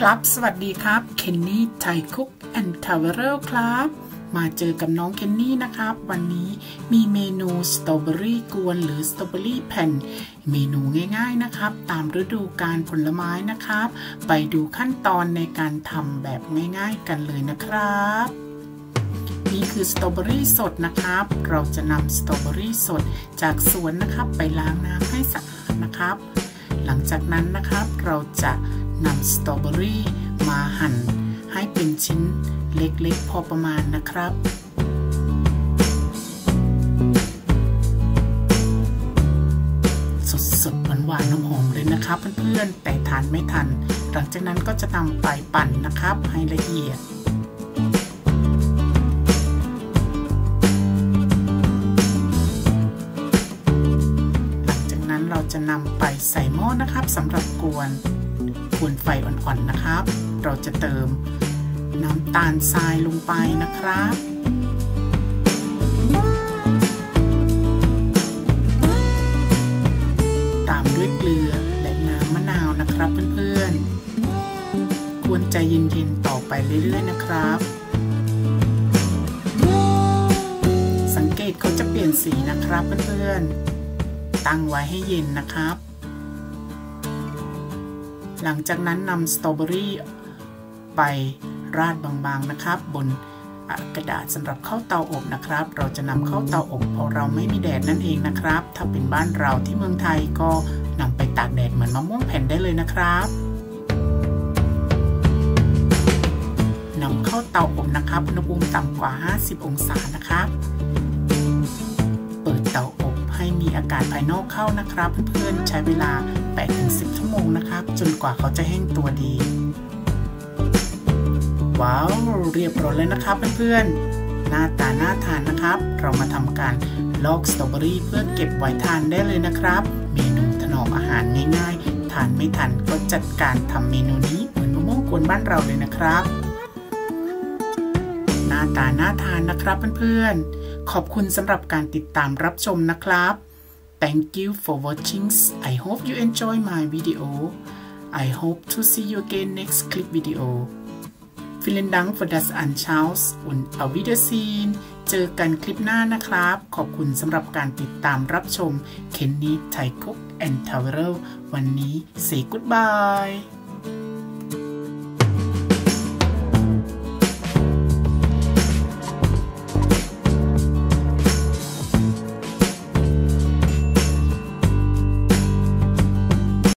ครับสวัสดีครับเคนนี่ไทยคุกแอนด์ทาวเวอร์ครับมาเจอกับน้องเคนนี่นะครับวันนี้มีเมนูสตรอเบอรี่กวนหรือสตรอเบอรี่แผ่นเมนูง่ายๆนะครับตามฤดูกาลผลไม้นะครับไปดูขั้นตอนในการทำแบบง่ายๆกันเลยนะครับนี่คือสตรอเบอรี่สดนะครับเราจะนำสตรอเบอรี่สดจากสวนนะครับไปล้างน้ำให้สะอาดนะครับหลังจากนั้นนะครับเราจะนำสตรอเบอรี่มาหั่นให้เป็นชิ้นเล็กๆพอประมาณนะครับสดๆหวานๆน้ำหอมเลยนะครับเพื่อนๆแต่ทานไม่ทันหลังจากนั้นก็จะนำไปปั่นนะครับให้ละเอียดหลังจากนั้นเราจะนำไปใส่หม้อนะครับสำหรับกวนไฟอ่อนๆนะครับเราจะเติมน้ำตาลทรายลงไปนะครับตามด้วยเกลือและน้ำมะนาวนะครับเพื่อนๆควรใจเย็นๆต่อไปเรื่อยๆนะครับสังเกตเขาจะเปลี่ยนสีนะครับเพื่อนๆตั้งไว้ให้เย็นนะครับหลังจากนั้นนำสตรอเบอรี่ไปราดบางๆนะครับบนกระดาษสำหรับเข้าเตาอบนะครับเราจะนำเข้าเตาอบเพราะเราไม่มีแดดนั่นเองนะครับถ้าเป็นบ้านเราที่เมืองไทยก็นำไปตากแดดเหมือนมะม่วงแผ่นได้เลยนะครับนำเข้าเตาอบนะครับอุณหภูมิต่ำกว่า50องศานะครับเปิดเตาอบให้มีอากาศภายนอกเข้านะครับเพื่อนๆใช้เวลา 8-10 ชั่วโมงนะครับจนกว่าเขาจะแห้งตัวดีว้าวเรียบร้อยแล้วนะครับเพื่อนๆหน้าตาน่าทานนะครับเรามาทำการลอกสตรอเบอรี่เพื่อเก็บไว้ทานได้เลยนะครับเมนูถนอมอาหารง่ายๆทานไม่ทันก็จัดการทำเมนูนี้เหมือนมะม่วงกวนบ้านเราเลยนะครับหน้าตาน่าทานนะครับเพื่อนๆขอบคุณสำหรับการติดตามรับชมนะครับ Thank you for watching. I hope you enjoy my video. I hope to see you again next clip video.Vielen Dank für das Anschauen und auf Wiedersehen เจอกันคลิปหน้านะครับขอบคุณสำหรับการติดตามรับชม Kenny Thai Cook and Travel วันนี้ Say goodbye